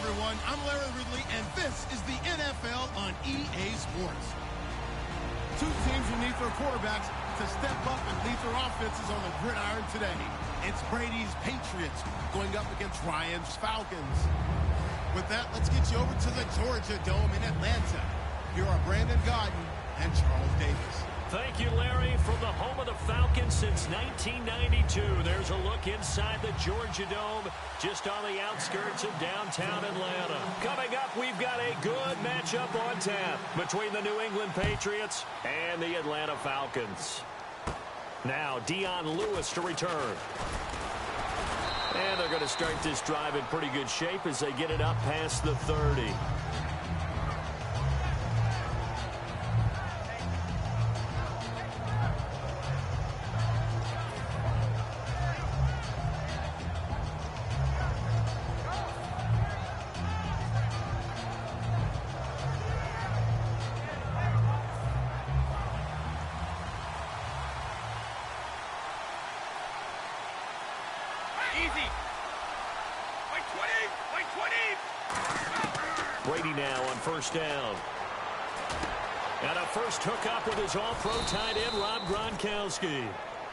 everyone. I'm Larry Ridley, and this is the NFL on EA Sports. Two teams who need their quarterbacks to step up and lead their offenses on the gridiron today. It's Brady's Patriots going up against Ryan's Falcons. With that, let's get you over to the Georgia Dome in Atlanta. Here are Brandon Gaudin and Charles Davis. Thank you, Larry. From the home of the Falcons since 1992, there's a look inside the Georgia Dome, just on the outskirts of downtown Atlanta. Coming up, we've got a good matchup on tap between the New England Patriots and the Atlanta Falcons. Now, Dion Lewis to return. And they're going to start this drive in pretty good shape as they get it up past the 30. Brady now on first down. And a first hookup with his all-pro tight end, Rob Gronkowski.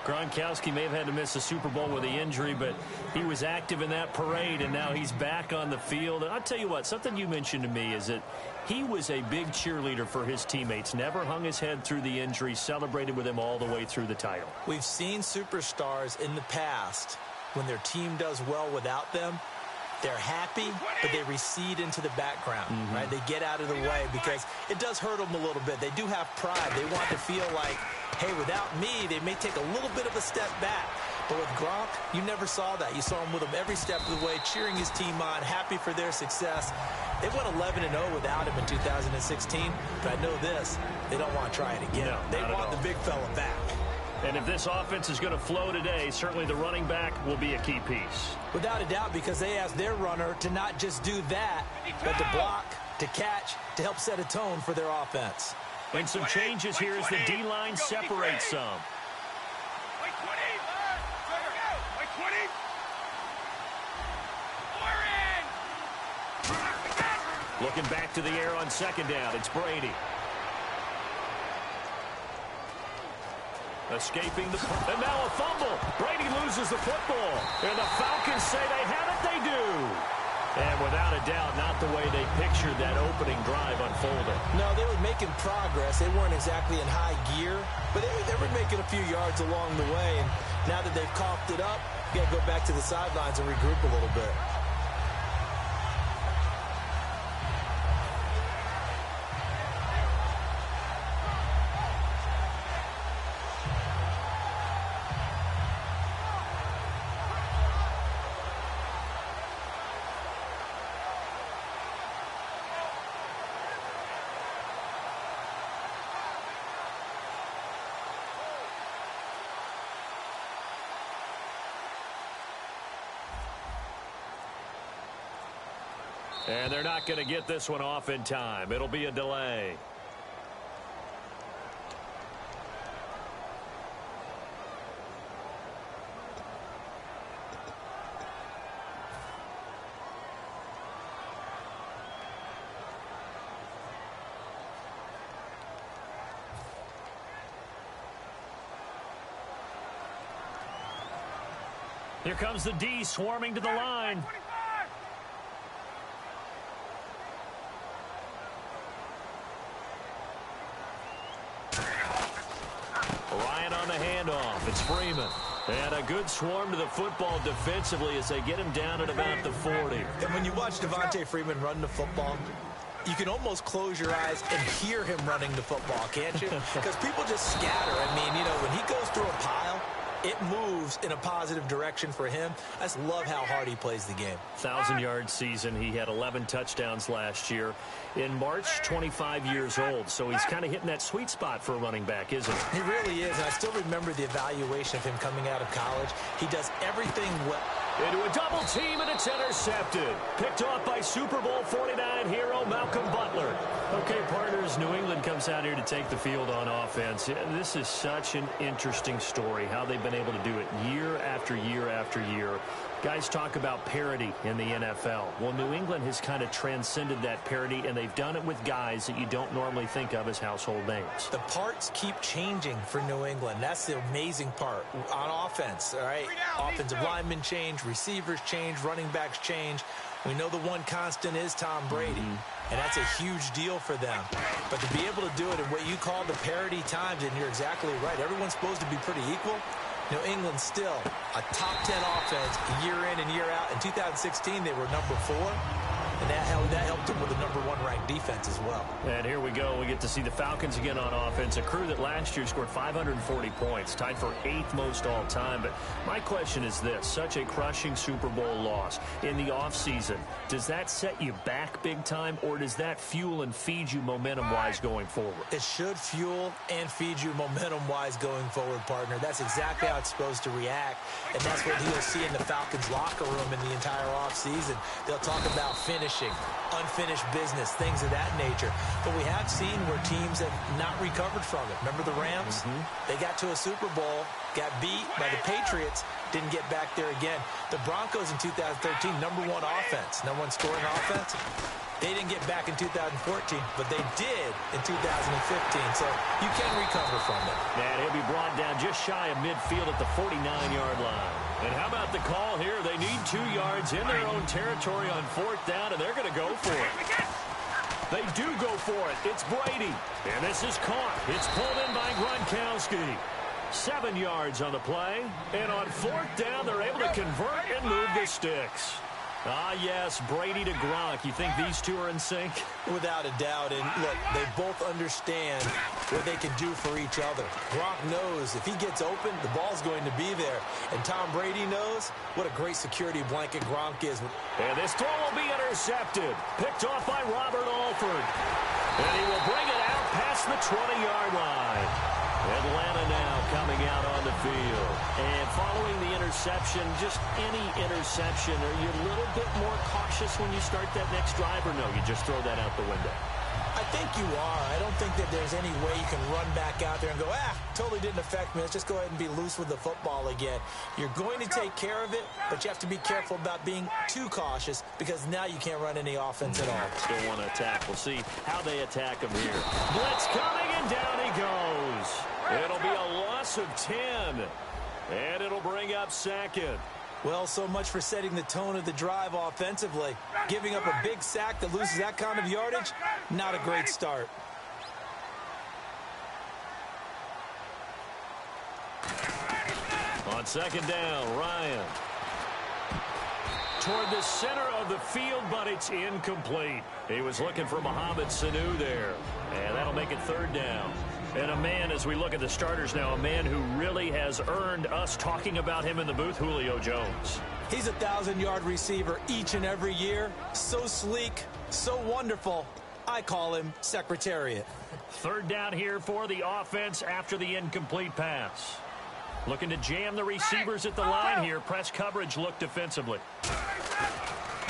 Gronkowski may have had to miss the Super Bowl with the injury, but he was active in that parade, and now he's back on the field. And I'll tell you what, something you mentioned to me is that he was a big cheerleader for his teammates, never hung his head through the injury, celebrated with him all the way through the title. We've seen superstars in the past, when their team does well without them, they're happy, but they recede into the background, right? They get out of the way because it does hurt them a little bit. They do have pride. They want to feel like, hey, without me, they may take a little bit of a step back. But with Gronk, you never saw that. You saw him with him every step of the way, cheering his team on, happy for their success. They went 11-0 without him in 2016, but I know this, they don't want to try it again. No, they want the big fella back. And if this offense is going to flow today, certainly the running back will be a key piece. Without a doubt, because they asked their runner to not just do that, but to block, to catch, to help set a tone for their offense. And some changes here as the D-line separates some. Looking back to the air on second down, it's Brady. Escaping the... And now a fumble. Brady loses the football. And the Falcons say they have it. They do. And without a doubt, not the way they pictured that opening drive unfolding. No, they were making progress. They weren't exactly in high gear, but they were making a few yards along the way. And now that they've coughed it up, you got to go back to the sidelines and regroup a little bit. And they're not going to get this one off in time. It'll be a delay. Here comes the D swarming to the line. Ryan on the handoff. It's Freeman. And a good swarm to the football defensively as they get him down at about the 40. And when you watch Devontae Freeman run the football, you can almost close your eyes and hear him running the football, can't you? Because people just scatter. I mean, you know, when he goes through a pile, it moves in a positive direction for him. I just love how hard he plays the game. 1,000-yard season. He had 11 touchdowns last year. In March, 25 years old. So he's kind of hitting that sweet spot for a running back, isn't he? He really is. And I still remember the evaluation of him coming out of college. He does everything well. Into a double team, and it's intercepted. Picked off by Super Bowl 49 hero Malcolm Butler. Okay, partners, New England comes out here to take the field on offense. This is such an interesting story, how they've been able to do it year after year after year. Guys talk about parity in the NFL. Well, New England has kind of transcended that parity, and they've done it with guys that you don't normally think of as household names. The parts keep changing for New England. That's the amazing part on offense, all right? Offensive linemen change, receivers change, running backs change. We know the one constant is Tom Brady, and that's a huge deal for them. But to be able to do it in what you call the parity times, and you're exactly right, everyone's supposed to be pretty equal. New England still a top 10 offense year in and year out. In 2016, they were number 4. And that helped them with the number 1 ranked defense as well. And here we go. We get to see the Falcons again on offense, a crew that last year scored 540 points, tied for 8th most all time. But my question is this, such a crushing Super Bowl loss in the offseason, does that set you back big time, or does that fuel and feed you momentum-wise going forward? It should fuel and feed you momentum-wise going forward, partner. That's exactly how it's supposed to react, and that's what you'll see in the Falcons locker room in the entire offseason. They'll talk about finishing, unfinished business, things of that nature. But we have seen where teams have not recovered from it. Remember the Rams? They got to a Super Bowl, got beat by the Patriots, didn't get back there again. The Broncos in 2013, number 1 offense, number 1 scoring offense. They didn't get back in 2014, but they did in 2015. So you can recover from it. And he'll be brought down just shy of midfield at the 49-yard line. And how about the call here? They need 2 yards in their own territory on 4th down, and they're going to go for it. They do go for it. It's Brady. And this is caught. It's pulled in by Gronkowski. 7 yards on the play. And on 4th down, they're able to convert and move the sticks. Ah, yes, Brady to Gronk. You think these two are in sync? Without a doubt. And look, they both understand what they can do for each other. Gronk knows if he gets open, the ball's going to be there. And Tom Brady knows what a great security blanket Gronk is. And this throw will be intercepted. Picked off by Robert Alford. And he will bring it out past the 20-yard line. Atlanta now coming out on the field. And following the interception, just any interception, are you a little bit more cautious when you start that next drive, or no, you just throw that out the window? I think you are. I don't think that there's any way you can run back out there and go, totally didn't affect me. Let's just go ahead and be loose with the football again. You're going to take care of it, but you have to be careful about being too cautious because now you can't run any offense at all. Still want to attack. We'll see how they attack him here. Blitz coming, and down he goes. It'll be a loss of 10, and it'll bring up 2nd. Well, so much for setting the tone of the drive offensively. Giving up a big sack that loses that kind of yardage, not a great start. On 2nd down, Ryan. Toward the center of the field, but it's incomplete. He was looking for Mohamed Sanu there, and that'll make it 3rd down. And a man, as we look at the starters now, a man who really has earned us talking about him in the booth, Julio Jones. He's a 1,000-yard receiver each and every year. So sleek, so wonderful. I call him Secretariat. 3rd down here for the offense after the incomplete pass. Looking to jam the receivers at the line here. Press coverage look defensively.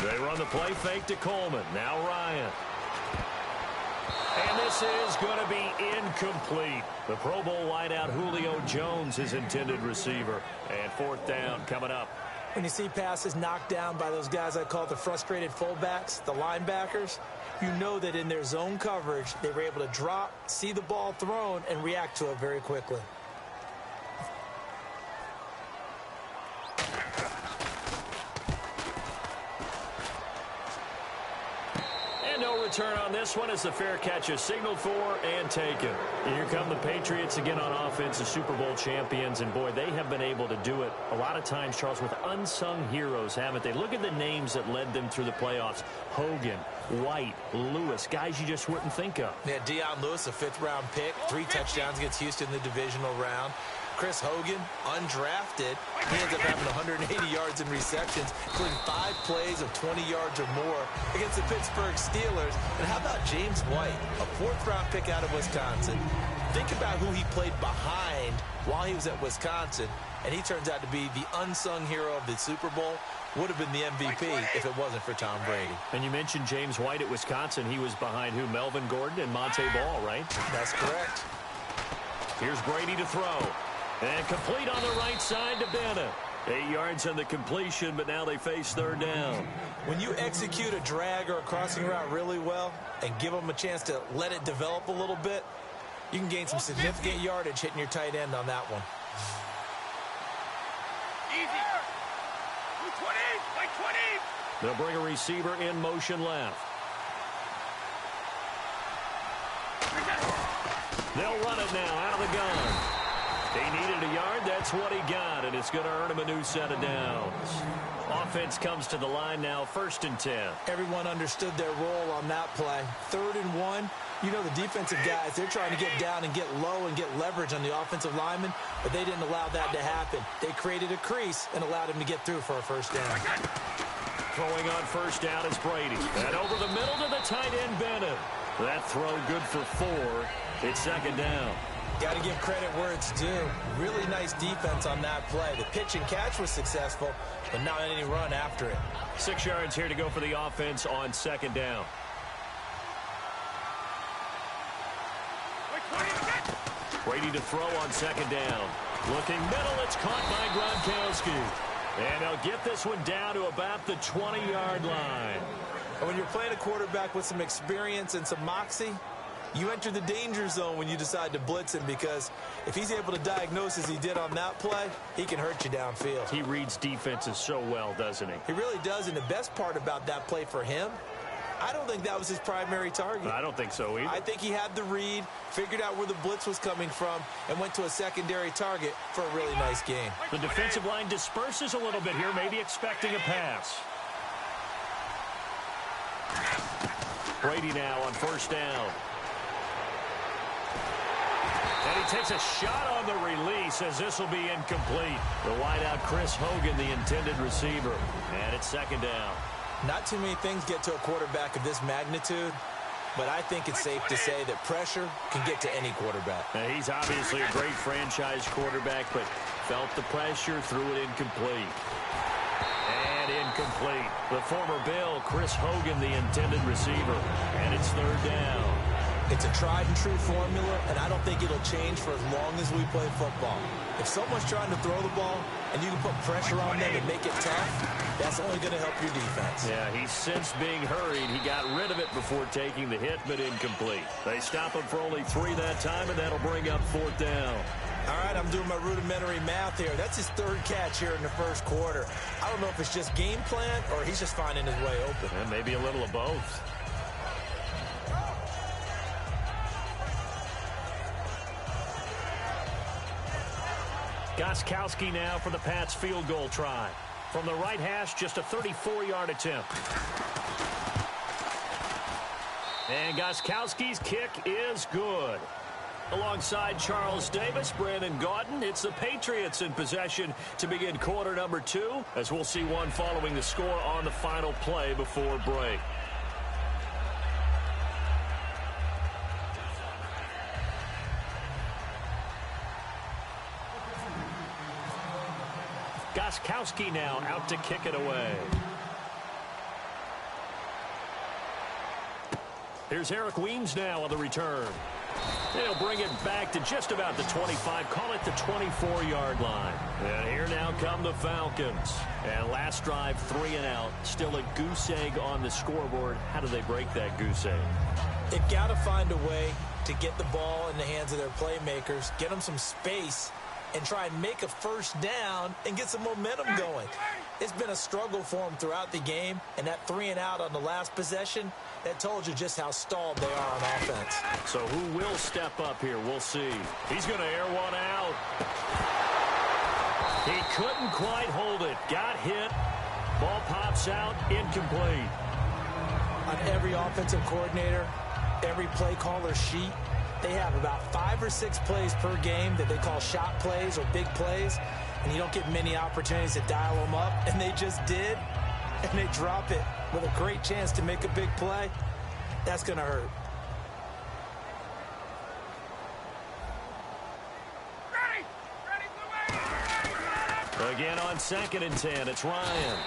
They run the play fake to Coleman. Now Ryan. And this is going to be incomplete. The Pro Bowl wideout Julio Jones, his intended receiver. And 4th down coming up. When you see passes knocked down by those guys I call the frustrated fullbacks, the linebackers, you know that in their zone coverage, they were able to drop, see the ball thrown, and react to it very quickly. No return on this one as the fair catch is signaled for and taken. Here come the Patriots again on offense, the Super Bowl champions, and boy, they have been able to do it a lot of times, Charles, with unsung heroes, haven't they? Look at the names that led them through the playoffs. Hogan, White, Lewis, guys you just wouldn't think of. Yeah, Deion Lewis, a 5th-round pick, 3 touchdowns against Houston in the divisional round. Chris Hogan, undrafted. He ends up having 180 yards in receptions, including 5 plays of 20 yards or more against the Pittsburgh Steelers. And how about James White, a 4th-round pick out of Wisconsin? think about who he played behind while he was at Wisconsin, and he turns out to be the unsung hero of the Super Bowl. Would have been the MVP if it wasn't for Tom Brady. And you mentioned James White at Wisconsin. He was behind who? Melvin Gordon and Monte Ball, right? That's correct. Here's Brady to throw. And complete on the right side to Bennett. 8 yards on the completion, but now they face third down. When you execute a drag or a crossing route really well and give them a chance to let it develop a little bit, you can gain some significant yardage hitting your tight end on that one. Easy. 20, like 20. They'll bring a receiver in motion left. They'll run it now out of the gun. He needed a yard. That's what he got, and it's going to earn him a new set of downs. Offense comes to the line now, 1st and 10. Everyone understood their role on that play. 3rd and 1. You know, the defensive guys, they're trying to get down and get low and get leverage on the offensive lineman, but they didn't allow that to happen. They created a crease and allowed him to get through for a first down. Throwing on first down is Brady. And over the middle to the tight end, Bennett. That throw good for 4. It's 2nd down. Got to give credit where it's due. Really nice defense on that play. The pitch and catch was successful, but not any run after it. 6 yards here to go for the offense on 2nd down. Brady to throw on 2nd down. Looking middle, it's caught by Gronkowski. And they'll get this one down to about the 20-yard line. And when you're playing a quarterback with some experience and some moxie, you enter the danger zone when you decide to blitz him, because if he's able to diagnose as he did on that play, he can hurt you downfield. He reads defenses so well, doesn't he? He really does, and the best part about that play for him, I don't think that was his primary target. I don't think so either. I think he had the read, figured out where the blitz was coming from, and went to a secondary target for a really nice game. The defensive line disperses a little bit here, maybe expecting a pass. Brady now on 1st down. And he takes a shot on the release as this will be incomplete. The wideout Chris Hogan, the intended receiver. And it's 2nd down. Not too many things get to a quarterback of this magnitude, but I think it's safe to say that pressure can get to any quarterback. Now, he's obviously a great franchise quarterback, but felt the pressure, threw it incomplete. And incomplete. The former Bill, Chris Hogan, the intended receiver. And it's 3rd down. It's a tried-and-true formula, and I don't think it'll change for as long as we play football. If someone's trying to throw the ball and you can put pressure on them and make it tough, that's only going to help your defense. Yeah, he's since being hurried. He got rid of it before taking the hit, but incomplete. They stop him for only 3 that time, and that'll bring up 4th down. All right, I'm doing my rudimentary math here. That's his 3rd catch here in the 1st quarter. I don't know if it's just game plan or he's just finding his way open. And maybe a little of both. Gostkowski now for the Pats field goal try. From the right hash, just a 34-yard attempt. And Gostkowski's kick is good. Alongside Charles Davis, Brandon Gaudin, it's the Patriots in possession to begin quarter number 2, as we'll see one following the score on the final play before break. Gostkowski now out to kick it away. Here's Eric Weems now on the return. They'll bring it back to just about the 25, call it the 24-yard line. And here now come the Falcons. And last drive, 3 and out. Still a goose egg on the scoreboard. How do they break that goose egg? They've got to find a way to get the ball in the hands of their playmakers, get them some space, and try and make a first down and get some momentum going. It's been a struggle for them throughout the game, and that 3 and out on the last possession, that told you just how stalled they are on offense. So who will step up here? We'll see. He's going to air one out. He couldn't quite hold it. Got hit. Ball pops out. Incomplete. On every offensive coordinator, every play caller sheet, they have about 5 or 6 plays per game that they call shot plays or big plays, and you don't get many opportunities to dial them up, and they just did, and they drop it with a great chance to make a big play. That's going to hurt. Again on 2nd and 10, it's Ryan.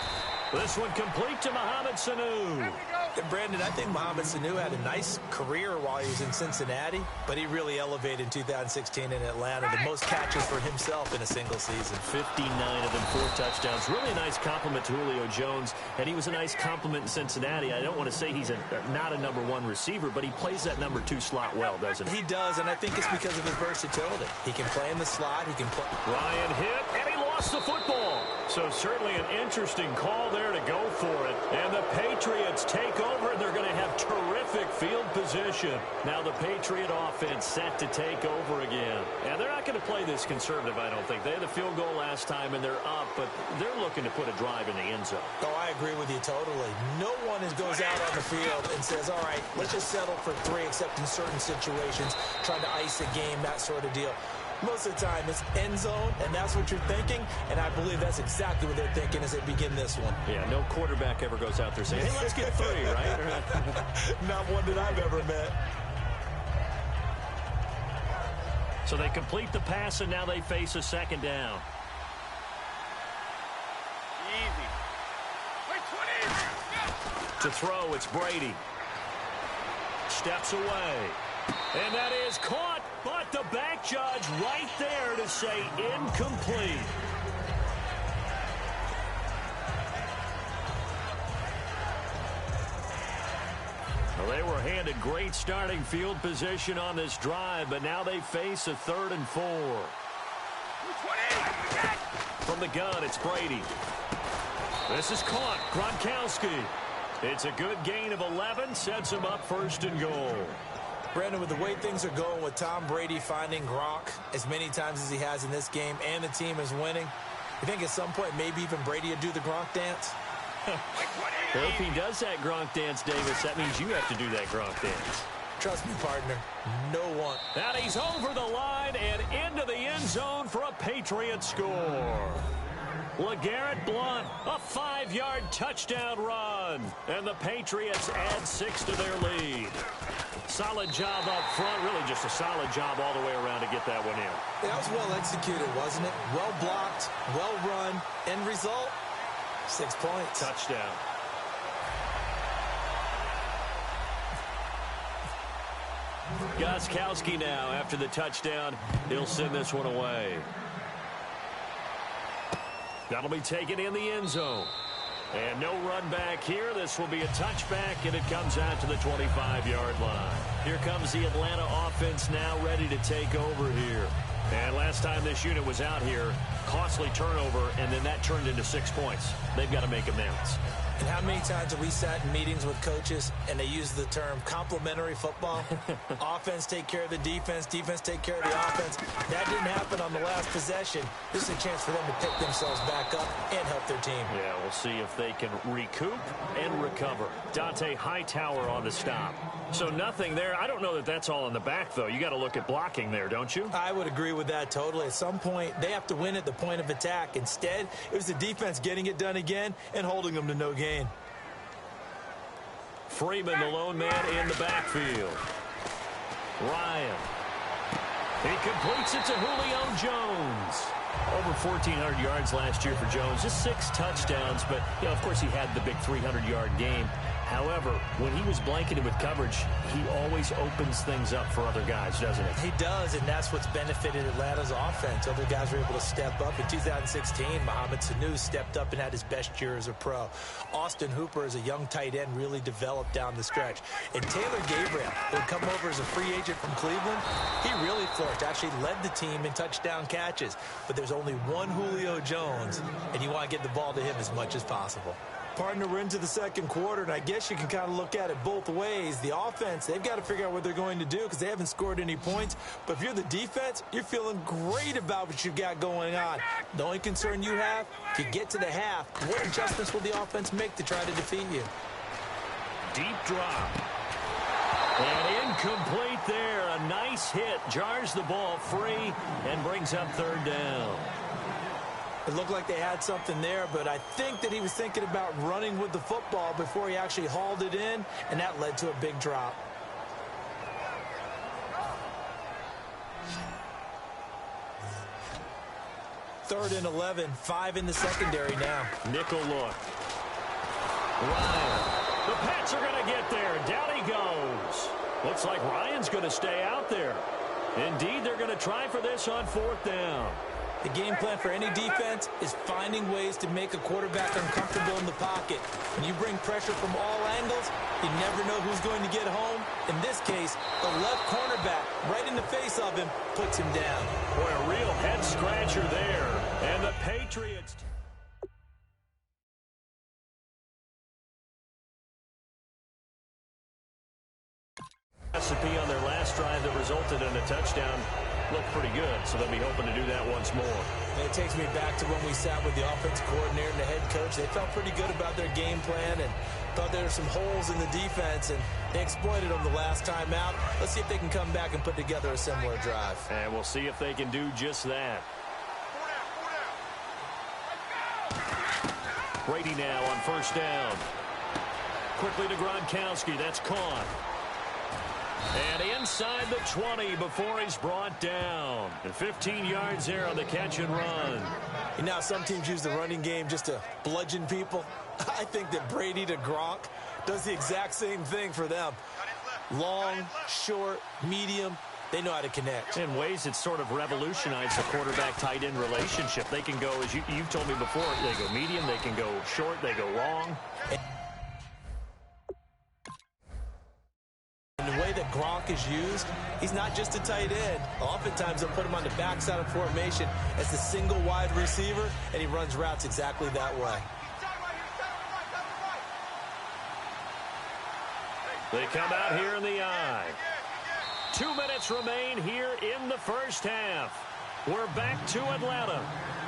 This one complete to Mohamed Sanu. And Brandon, I think Mohamed Sanu had a nice career while he was in Cincinnati, but he really elevated in 2016 in Atlanta. The most catches for himself in a single season. 59 of them, 4 touchdowns. Really a nice compliment to Julio Jones, and he was a nice compliment in Cincinnati. I don't want to say he's not a number 1 receiver, but he plays that number 2 slot well, doesn't he? He does, and I think it's because of his versatility. He can play in the slot. He can play. Ryan hit, and he lost the football. So certainly an interesting call there to go for it. And the Patriots take over, and they're going to have terrific field position. Now the Patriot offense set to take over again. And they're not going to play this conservative, I don't think. They had the field goal last time, and they're up, but they're looking to put a drive in the end zone. Oh, I agree with you totally. No one goes out on the field and says, all right, let's just settle for 3, except in certain situations, trying to ice a game, that sort of deal. Most of the time, it's end zone, and that's what you're thinking, and I believe that's exactly what they're thinking as they begin this one. Yeah, no quarterback ever goes out there saying, hey, let's get 3, right? Not one that I've ever met. So they complete the pass, and now they face a 2nd down. Easy. Wait, 20. To throw, it's Brady. Steps away. And that is caught, but the back judge right there to say incomplete. Well, they were handed great starting field position on this drive, but now they face a 3rd and 4. 20. From the gun, it's Brady. This is caught. Gronkowski. It's a good gain of 11, sets him up 1st and goal. Brandon, with the way things are going with Tom Brady finding Gronk as many times as he has in this game, and the team is winning, you think at some point maybe even Brady would do the Gronk dance? Well, if he does that Gronk dance, Davis, that means you have to do that Gronk dance. Trust me, partner, no one. And he's over the line and into the end zone for a Patriot score. LeGarrette Blount, a 5-yard touchdown run. And the Patriots add 6 to their lead. Solid job up front, really just a solid job all the way around to get that one in. That was well executed, wasn't it? Well blocked, well run. End result, 6 points. Touchdown. Gostkowski now after the touchdown. He'll send this one away. That'll be taken in the end zone. And no run back here. This will be a touchback, and it comes out to the 25-yard line. Here comes the Atlanta offense now ready to take over here. And last time this unit was out here, costly turnover, and then that turned into 6 points. They've got to make amends. And how many times have we sat in meetings with coaches and they use the term complementary football? Offense take care of the defense, defense take care of the offense. That didn't happen on the last possession. This is a chance for them to pick themselves back up and help their team. Yeah, we'll see if they can recoup and recover. Dante Hightower on the stop. So nothing there. I don't know that that's all in the back, though. You got to look at blocking there, don't you? I would agree with that totally. At some point, they have to win at the point of attack. Instead, it was the defense getting it done again and holding them to no gain. Freeman, the lone man in the backfield. Ryan. He completes it to Julio Jones. Over 1,400 yards last year for Jones. Just 6 touchdowns, but, you know, of course, he had the big 300-yard game. However, when he was blanketed with coverage, he always opens things up for other guys, doesn't he? He does, and that's what's benefited Atlanta's offense. Other guys were able to step up. In 2016, Mohamed Sanu stepped up and had his best year as a pro. Austin Hooper, as a young tight end, really developed down the stretch. And Taylor Gabriel, who had come over as a free agent from Cleveland, he really flourished, actually led the team in touchdown catches. But there's only one Julio Jones, and you want to get the ball to him as much as possible. Partner, we're into the second quarter, and I guess you can kind of look at it both ways. The offense, they've got to figure out what they're going to do because they haven't scored any points. But if you're the defense, you're feeling great about what you've got going on. The only concern you have, if you get to the half, what adjustments will the offense make to try to defeat you? Deep drop. And incomplete there. A nice hit. Jars the ball free and brings up third down. It looked like they had something there, but I think that he was thinking about running with the football before he actually hauled it in, and that led to a big drop. 3rd and 11, 5 in the secondary now. Nickel look. Ryan. The Pats are going to get there. Down he goes. Looks like Ryan's going to stay out there. Indeed, they're going to try for this on 4th down. The game plan for any defense is finding ways to make a quarterback uncomfortable in the pocket. When you bring pressure from all angles, you never know who's going to get home. In this case, the left cornerback, right in the face of him, puts him down. Boy, a real head-scratcher there. And the Patriots... recipe on their last drive that resulted in a touchdown looked pretty good, so they'll be hoping to do that once more. And it takes me back to when we sat with the offensive coordinator and the head coach. They felt pretty good about their game plan and thought there were some holes in the defense, and they exploited them the last time out. Let's see if they can come back and put together a similar drive. And we'll see if they can do just that. Brady now on 1st down. Quickly to Gronkowski. That's caught. And inside the 20 before he's brought down. And 15 yards there on the catch and run. And now some teams use the running game just to bludgeon people. I think that Brady to Gronk does the exact same thing for them. Long, short, medium, they know how to connect. In ways it's sort of revolutionized the quarterback-tight end relationship. They can go, as you've told me before, they go medium, they can go short, they go long. And the way that Gronk is used, he's not just a tight end. Oftentimes they'll put him on the backside of formation as the single wide receiver, and he runs routes exactly that way. They come out here in the eye. 2 minutes remain here in the first half. We're back to Atlanta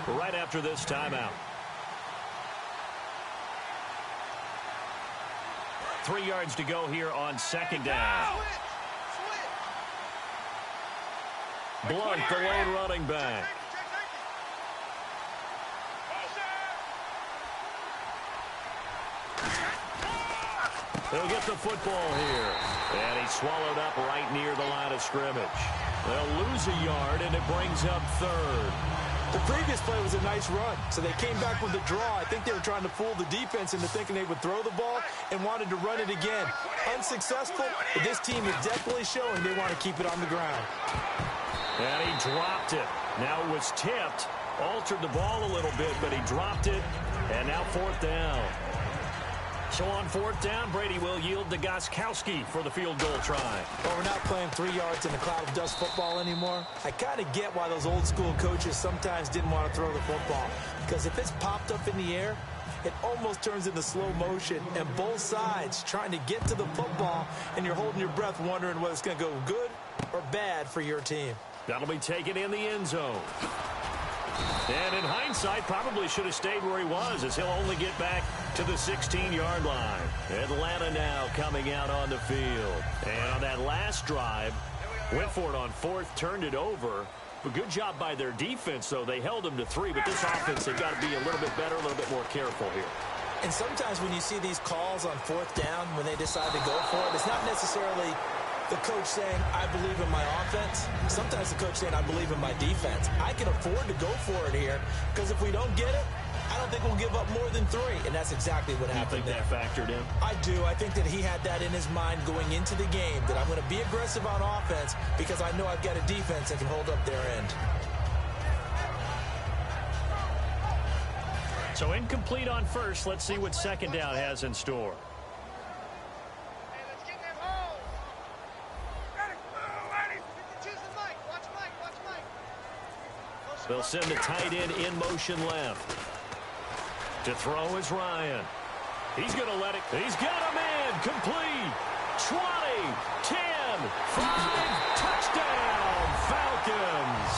right after this timeout. 3 yards to go here on 2nd down. Blunt, the lone running back. They'll get the football here. And he's swallowed up right near the line of scrimmage. They'll lose a yard, and it brings up 3rd. The previous play was a nice run, so they came back with a draw. I think they were trying to fool the defense into thinking they would throw the ball and wanted to run it again. Unsuccessful, but this team is definitely showing they want to keep it on the ground. And he dropped it. Now it was tipped, altered the ball a little bit, but he dropped it, and now 4th down. So on 4th down, Brady will yield to Gostkowski for the field goal try. Well, we're not playing 3 yards in a cloud of dust football anymore. I kind of get why those old school coaches sometimes didn't want to throw the football. Because if it's popped up in the air, it almost turns into slow motion. And both sides trying to get to the football, and you're holding your breath wondering whether it's going to go good or bad for your team. That'll be taken in the end zone. And in hindsight, probably should have stayed where he was, as he'll only get back to the 16-yard line. Atlanta now coming out on the field. And on that last drive, went for it on 4th, turned it over. But good job by their defense, though. They held them to 3, but this offense, they've got to be a little bit better, a little bit more careful here. And sometimes when you see these calls on 4th down, when they decide to go for it, it's not necessarily the coach saying, I believe in my offense. Sometimes the coach saying, I believe in my defense. I can afford to go for it here, because if we don't get it, I don't think we'll give up more than 3. And that's exactly what happened there. You think that factored in? I do. I think that he had that in his mind going into the game, that I'm going to be aggressive on offense because I know I've got a defense that can hold up their end. So incomplete on 1st. Let's see what 2nd down has in store. They'll send the tight end in motion left. To throw is Ryan. He's going to let it. He's got a man. Complete. 20, 10, 5. Touchdown, Falcons.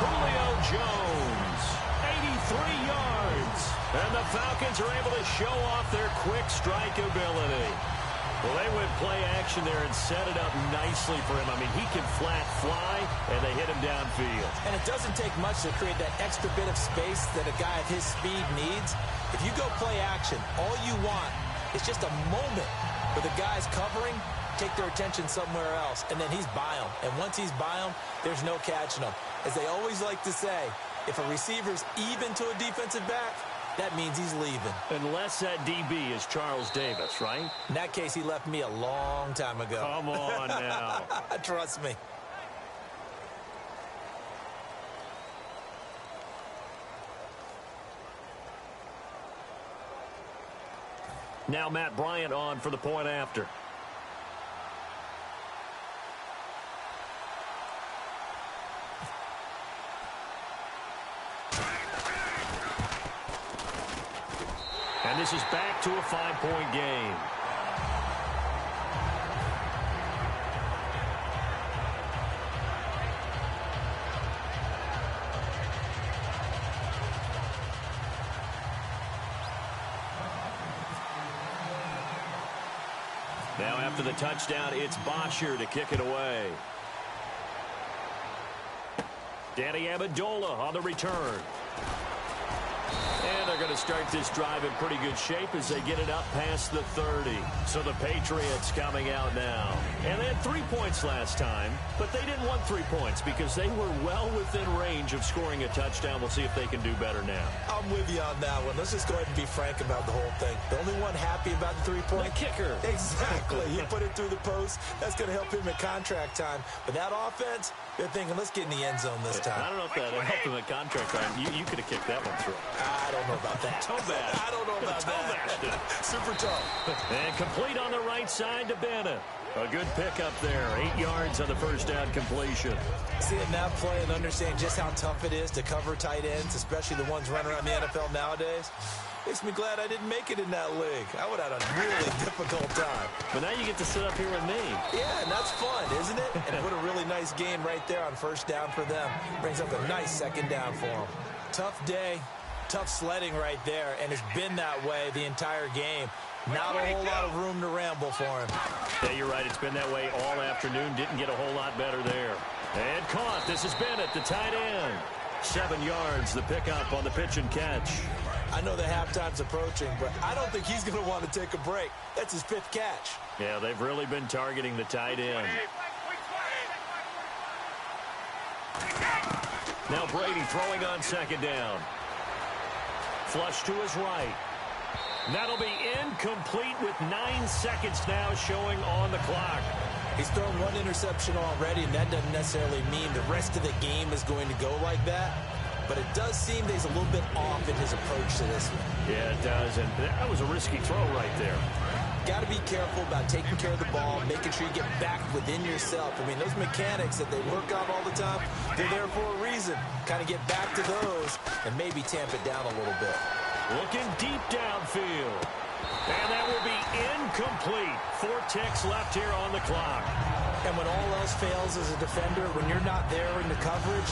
Julio Jones. 83 yards. And the Falcons are able to show off their quick strike ability. Well, they went play action there and set it up nicely for him. I mean, he can flat fly, and they hit him downfield. And it doesn't take much to create that extra bit of space that a guy of his speed needs. If you go play action, all you want is just a moment where the guy's covering, take their attention somewhere else, and then he's by him. And once he's by him, there's no catching him. As they always like to say, If a receiver's even to a defensive back, that means he's leaving. Unless that DB is Charles Davis, right? In that case, he left me a long time ago. Come on now. Trust me. Now Matt Bryant on for the point after. And this is back to a 5-point game. Now after the touchdown, it's Bosher to kick it away. Danny Amendola on the return. And they're going to start this drive in pretty good shape as they get it up past the 30. So the Patriots coming out now. And they had 3 points last time, but they didn't want 3 points because they were well within range of scoring a touchdown. We'll see if they can do better now. I'm with you on that one. Let's just go ahead and be frank about the whole thing. The only one happy about the 3-point? The kicker. Exactly. He put it through the post. That's going to help him at contract time. But that offense, they're thinking, let's get in the end zone this time. I don't know if that helped him at contract time. You could have kicked that one through. I don't know about that. Toe-bashed. I don't know about that. Super tough. And complete on the right side to Bennett. A good pickup there. 8 yards on the first down completion. Seeing that play and understand just how tough it is to cover tight ends, especially the ones running around the NFL nowadays, makes me glad I didn't make it in that league. I would have had a really difficult time. But now you get to sit up here with me. Yeah, and that's fun, isn't it? And what a really nice game right there on first down for them. Brings up a nice second down for them. Tough day, tough sledding right there, and it's been that way the entire game. Not a whole lot of room to ramble for him. Yeah, you're right. It's been that way all afternoon. Didn't get a whole lot better there. And caught. This is Bennett, the tight end. 7 yards, the pickup on the pitch and catch. I know the halftime's approaching, but I don't think he's going to want to take a break. That's his 5th catch. Yeah, they've really been targeting the tight end. Now Brady throwing on second down. Flush to his right. That'll be incomplete with 9 seconds now showing on the clock. He's thrown 1 interception already, and that doesn't necessarily mean the rest of the game is going to go like that. But it does seem that he's a little bit off in his approach to this one. Yeah, it does, and that was a risky throw right there. Got to be careful about taking care of the ball, making sure you get back within yourself. I mean, those mechanics that they work on all the time, they're there for a reason. Kind of get back to those and maybe tamp it down a little bit. Looking deep downfield. And that will be incomplete. 4 ticks left here on the clock. And when all else fails as a defender, when you're not there in the coverage,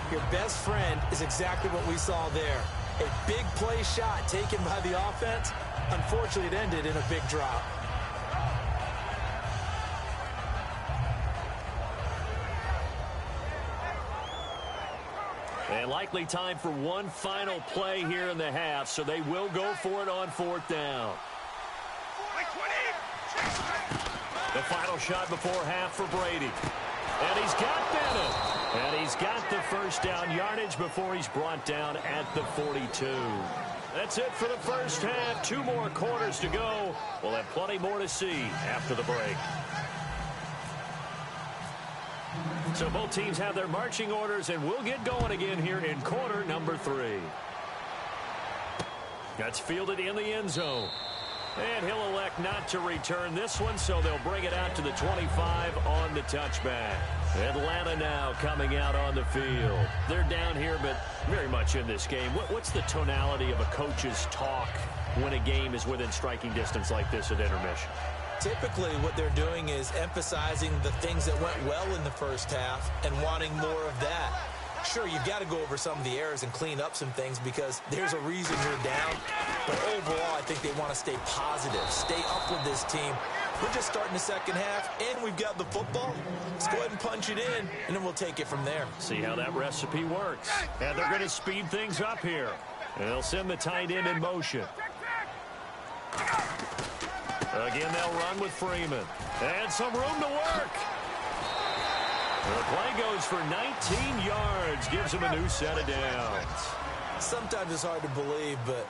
your best friend is exactly what we saw there. A big play shot taken by the offense. Unfortunately, it ended in a big drop. And likely time for one final play here in the half, so they will go for it on 4th down. The final shot before half for Brady. And he's got Bennett. And he's got the first down yardage before he's brought down at the 42. That's it for the first half. 2 more quarters to go. We'll have plenty more to see after the break. So both teams have their marching orders, and we'll get going again here in quarter number 3. That's fielded in the end zone. And he'll elect not to return this one, so they'll bring it out to the 25 on the touchback. Atlanta now coming out on the field. They're down here, but very much in this game. What's the tonality of a coach's talk when a game is within striking distance like this at intermission? Typically, what they're doing is emphasizing the things that went well in the first half and wanting more of that. Sure, you've got to go over some of the errors and clean up some things because there's a reason you're down. But overall, I think they want to stay positive, stay up with this team. We're just starting the second half, and we've got the football. Let's go ahead and punch it in, and then we'll take it from there. See how that recipe works. And they're going to speed things up here. And they'll send the tight end in motion. Again, they'll run with Freeman. And some room to work. The play goes for 19 yards, gives him a new set of downs. Sometimes it's hard to believe, but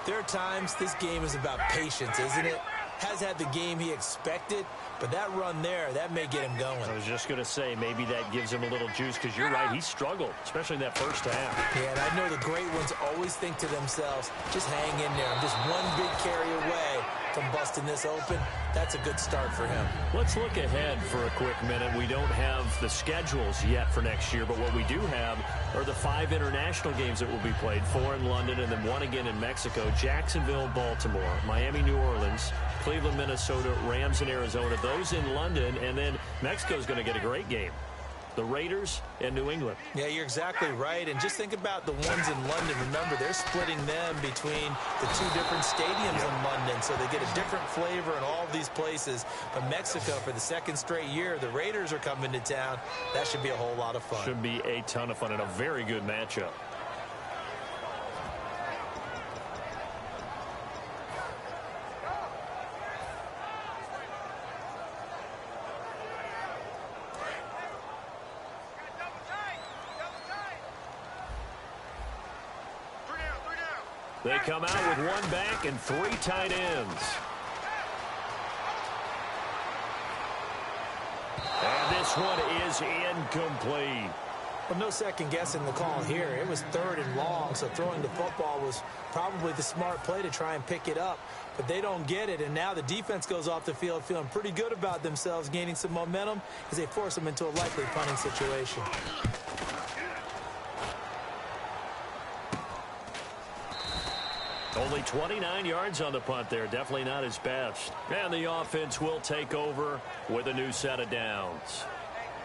there are times this game is about patience, isn't it? Has had the game he expected, but that run there, that may get him going. I was just going to say, maybe that gives him a little juice, because you're right, he struggled, especially in that first half. Yeah, and I know the great ones always think to themselves, just hang in there. I'm just one big carry away from busting this open. That's a good start for him. Let's look ahead for a quick minute. We don't have the schedules yet for next year, but what we do have are the 5 international games that will be played, 4 in London and then 1 again in Mexico, Jacksonville, Baltimore, Miami, New Orleans, Cleveland, Minnesota, Rams, and Arizona. Those in London, and then Mexico's going to get a great game. The Raiders and New England. Yeah, you're exactly right. And just think about the ones in London. Remember, they're splitting them between the 2 different stadiums in London, so they get a different flavor in all of these places. But Mexico, for the 2nd straight year, the Raiders are coming to town. That should be a whole lot of fun. Should be a ton of fun and a very good matchup. They come out with 1 back and 3 tight ends. And this one is incomplete. Well, no second guessing the call here. It was 3rd and long, so throwing the football was probably the smart play to try and pick it up. But they don't get it, and now the defense goes off the field feeling pretty good about themselves, gaining some momentum as they force them into a likely punting situation. Only 29 yards on the punt there. Definitely not his best. And the offense will take over with a new set of downs.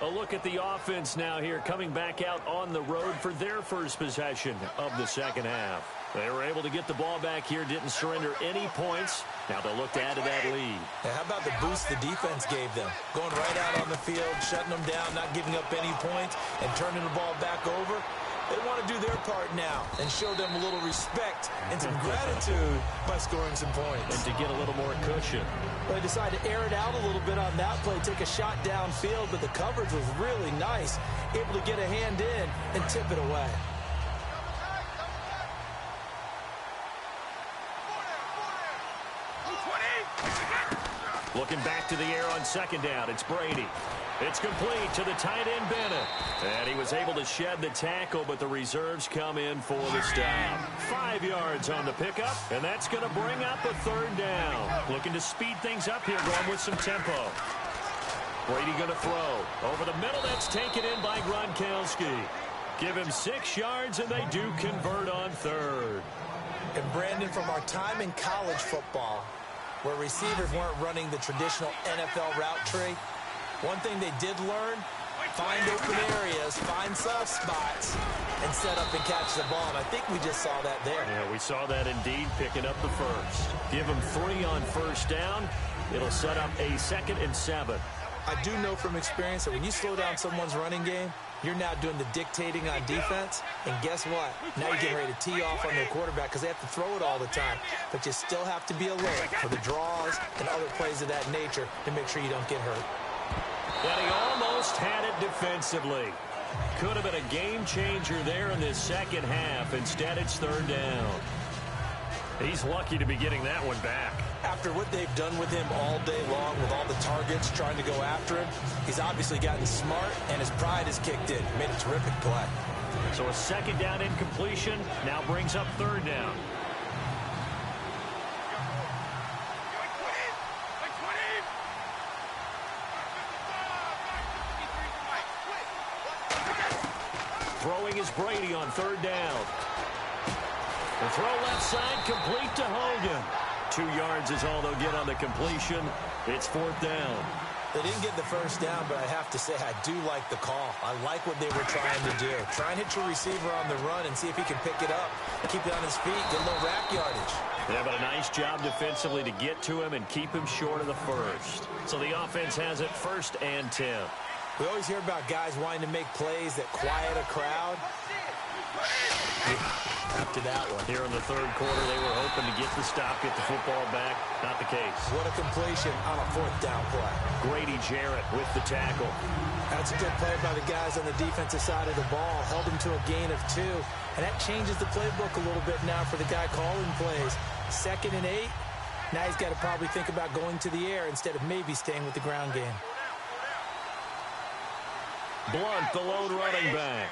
A look at the offense now here, coming back out on the road for their first possession of the second half. They were able to get the ball back here, didn't surrender any points. Now they'll look to add to that lead. Now, how about the boost the defense gave them? Going right out on the field, shutting them down, not giving up any points, and turning the ball back over. They want to do their part now and show them a little respect and some gratitude by scoring some points. And to get a little more cushion. Well, they decided to air it out a little bit on that play, take a shot downfield, but the coverage was really nice, able to get a hand in and tip it away. Looking back to the air on second down, it's Brady. It's complete to the tight end, Bennett. And he was able to shed the tackle, but the reserves come in for the stop. 5 yards on the pickup, and that's going to bring up a 3rd down. Looking to speed things up here, going with some tempo. Brady going to throw. Over the middle, that's taken in by Gronkowski. Give him 6 yards, and they do convert on 3rd. And Brandon, from our time in college football, where receivers weren't running the traditional NFL route tree, one thing they did learn, find open areas, find soft spots, and set up and catch the ball. And I think we just saw that there. Yeah, we saw that indeed, picking up the first. Give them 3 on first down. It'll set up a 2nd and 7. I do know from experience that when you slow down someone's running game, you're now doing the dictating on defense. And guess what? Now you're getting ready to tee off on their quarterback because they have to throw it all the time. But you still have to be alert for the draws and other plays of that nature to make sure you don't get hurt. And he almost had it defensively. Could have been a game changer there in this second half. Instead, it's 3rd down. He's lucky to be getting that one back. After what they've done with him all day long with all the targets trying to go after him, he's obviously gotten smart, and his pride has kicked in. Made a terrific play. So a 2nd down incompletion now brings up 3rd down. Throwing is Brady on 3rd down. The throw left side, complete to Hogan. 2 yards is all they'll get on the completion. It's 4th down. They didn't get the first down, but I have to say I do like the call. I like what they were trying to do. Try and hit your receiver on the run and see if he can pick it up. Keep it on his feet, get a little rack yardage. Yeah, but a nice job defensively to get to him and keep him short of the first. So the offense has it 1st and 10. We always hear about guys wanting to make plays that quiet a crowd. after that one. Here in the third quarter, they were hoping to get the stop, get the football back. Not the case. What a completion on a fourth down play. Grady Jarrett with the tackle. That's a good play by the guys on the defensive side of the ball. Held him to a gain of 2. And that changes the playbook a little bit now for the guy calling plays. 2nd and 8. Now he's got to probably think about going to the air instead of maybe staying with the ground game. Blunt, the lone running back.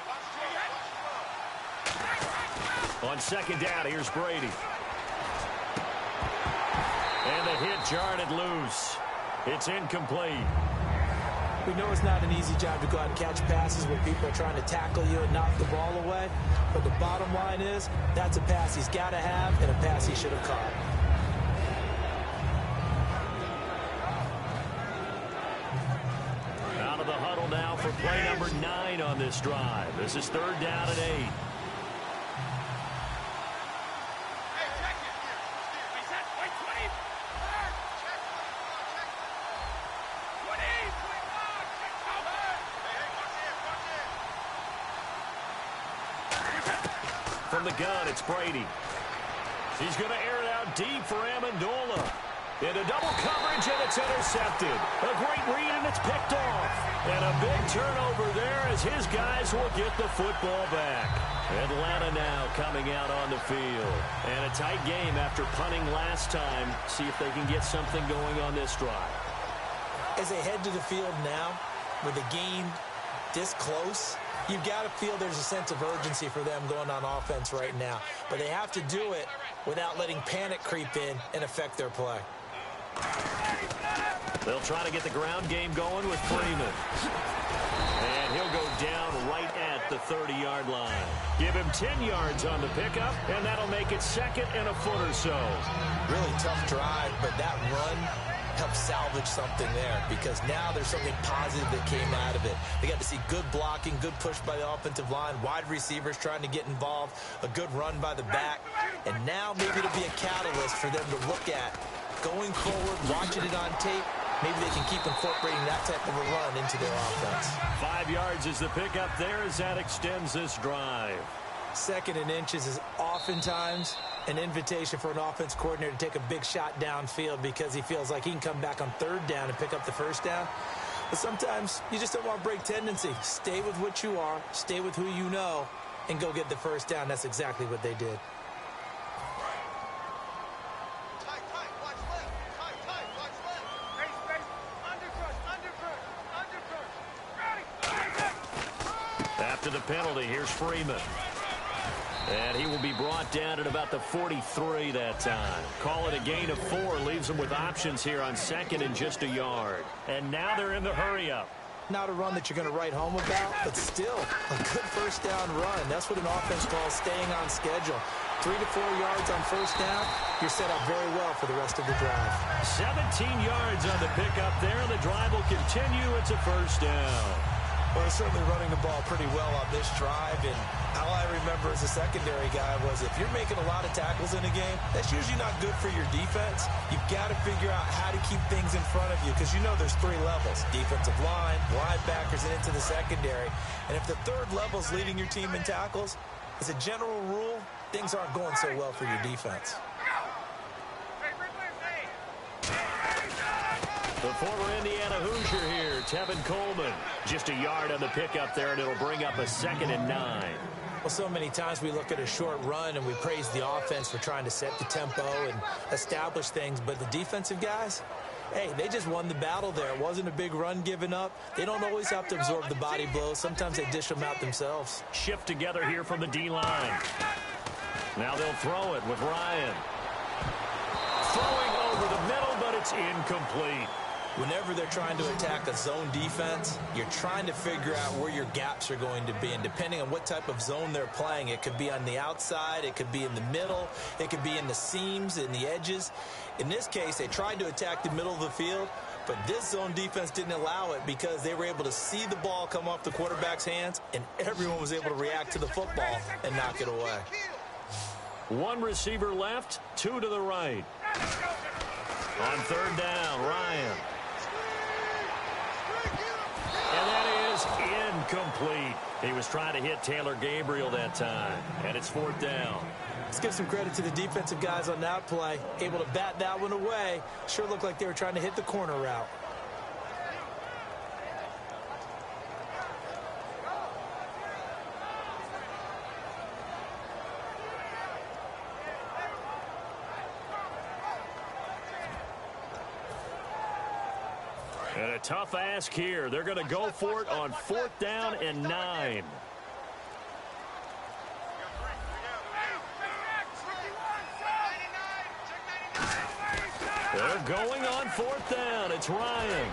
On 2nd down, here's Brady. And the hit jarred it loose. It's incomplete. We know it's not an easy job to go out and catch passes when people are trying to tackle you and knock the ball away. But the bottom line is, that's a pass he's got to have and a pass he should have caught. Out of the huddle now for play number 9 on this drive. This is 3rd down and 8. From the gun, it's Brady. He's going to air it out deep for Amendola. Into double coverage, and it's intercepted. A great read, and it's picked off. And a big turnover there as his guys will get the football back. Atlanta now coming out on the field. And a tight game after punting last time. See if they can get something going on this drive. As they head to the field now, with the game this close, you've got to feel there's a sense of urgency for them going on offense right now. But they have to do it without letting panic creep in and affect their play. They'll try to get the ground game going with Freeman. And he'll go down right at the 30-yard line. Give him 10 yards on the pickup, and that'll make it 2nd and a foot or so. Really tough drive, but that run helped salvage something there because now there's something positive that came out of it. They got to see good blocking, good push by the offensive line, wide receivers trying to get involved, a good run by the back, and now maybe it'll be a catalyst for them to look at going forward, watching it on tape. Maybe they can keep incorporating that type of a run into their offense. 5 yards is the pickup there as that extends this drive. 2nd and inches is oftentimes an invitation for an offense coordinator to take a big shot downfield because he feels like he can come back on 3rd down and pick up the 1st down. But sometimes you just don't want to break tendency. Stay with what you are, stay with who you know, and go get the 1st down. That's exactly what they did. After the penalty, here's Freeman. And he will be brought down at about the 43 that time. Call it a gain of 4. Leaves them with options here on 2nd and just a yard. And now they're in the hurry-up. Not a run that you're going to write home about, but still a good 1st down run. That's what an offense calls staying on schedule. 3 to 4 yards on 1st down, you're set up very well for the rest of the drive. 17 yards on the pickup there, and the drive will continue. It's a 1st down. Well, they're certainly running the ball pretty well on this drive, and all I remember as a secondary guy was if you're making a lot of tackles in a game, that's usually not good for your defense. You've got to figure out how to keep things in front of you because you know there's 3 levels, defensive line, linebackers, and into the secondary. And if the 3rd level is leading your team in tackles, as a general rule, things aren't going so well for your defense. The former Indiana Hoosier here, Tevin Coleman. Just a yard on the pickup there, and it'll bring up a 2nd and 9. Well, so many times we look at a short run and we praise the offense for trying to set the tempo and establish things, but the defensive guys, hey, they just won the battle there. It wasn't a big run given up. They don't always have to absorb the body blows. Sometimes they dish them out themselves. Shift together here from the D-line. Now they'll throw it with Ryan. Throwing over the middle, but it's incomplete. Whenever they're trying to attack a zone defense, you're trying to figure out where your gaps are going to be. And depending on what type of zone they're playing, it could be on the outside, it could be in the middle, it could be in the seams, in the edges. In this case, they tried to attack the middle of the field, but this zone defense didn't allow it because they were able to see the ball come off the quarterback's hands, and everyone was able to react to the football and knock it away. 1 receiver left, 2 to the right. On 3rd down, Ryan. And that is is incomplete. He was trying to hit Taylor Gabriel that time, and it's 4th down. Let's give some credit to the defensive guys on that play. Able to bat that one away. Sure looked like they were trying to hit the corner route. And a tough ask here. They're going to go for it on 4th down and 9. They're going on 4th down. It's Ryan.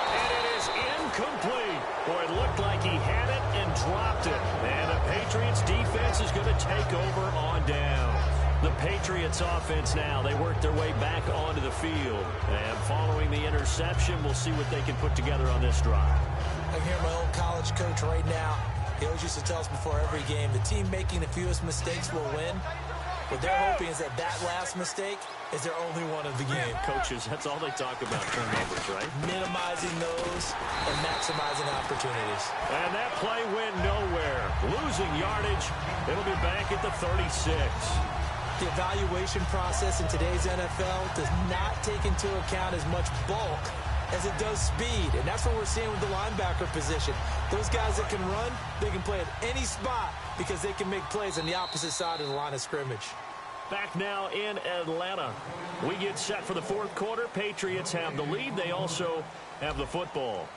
And it is incomplete. Boy, it looked like he had it and dropped it. And the Patriots defense is going to take over on down. The Patriots offense now, they work their way back onto the field. And following the interception, we'll see what they can put together on this drive. I'm hearing my old college coach right now. He always used to tell us before every game, the team making the fewest mistakes will win. What they're hoping is that last mistake is their only one of the game. Coaches, that's all they talk about, turnovers, right? Minimizing those and maximizing opportunities. And that play went nowhere. Losing yardage. It'll be back at the 36. The evaluation process in today's NFL does not take into account as much bulk as it does speed. And that's what we're seeing with the linebacker position. Those guys that can run, they can play at any spot because they can make plays on the opposite side of the line of scrimmage. Back now in Atlanta. We get set for the 4th quarter. Patriots have the lead. They also have the football.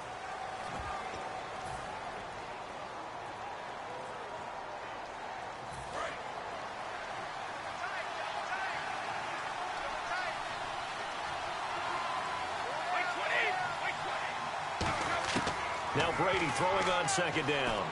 Now Brady throwing on 2nd down.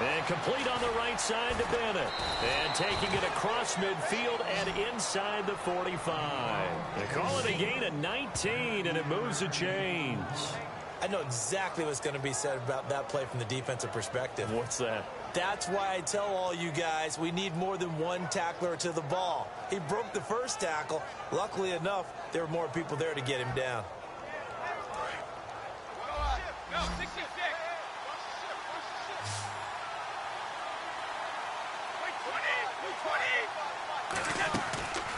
And complete on the right side to Bennett. And taking it across midfield and inside the 45. They call it a gain of 19, and it moves the chains. I know exactly what's going to be said about that play from the defensive perspective. What's that? That's why I tell all you guys we need more than one tackler to the ball. He broke the first tackle. Luckily enough, there were more people there to get him down.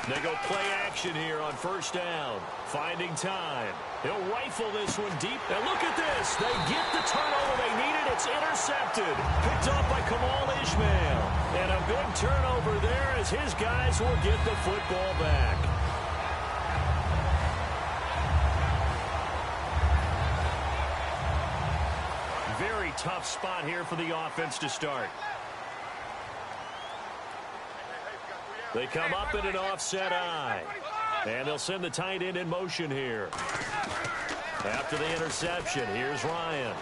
They go play action here on 1st down. Finding time. He'll rifle this one deep. And look at this. They get the turnover they needed. It's intercepted. Picked up by Kamal Ishmael. And a big turnover there as his guys will get the football back. Very tough spot here for the offense to start. They come up in an offset eye. And they'll send the tight end in motion here. After the interception, here's Ryan.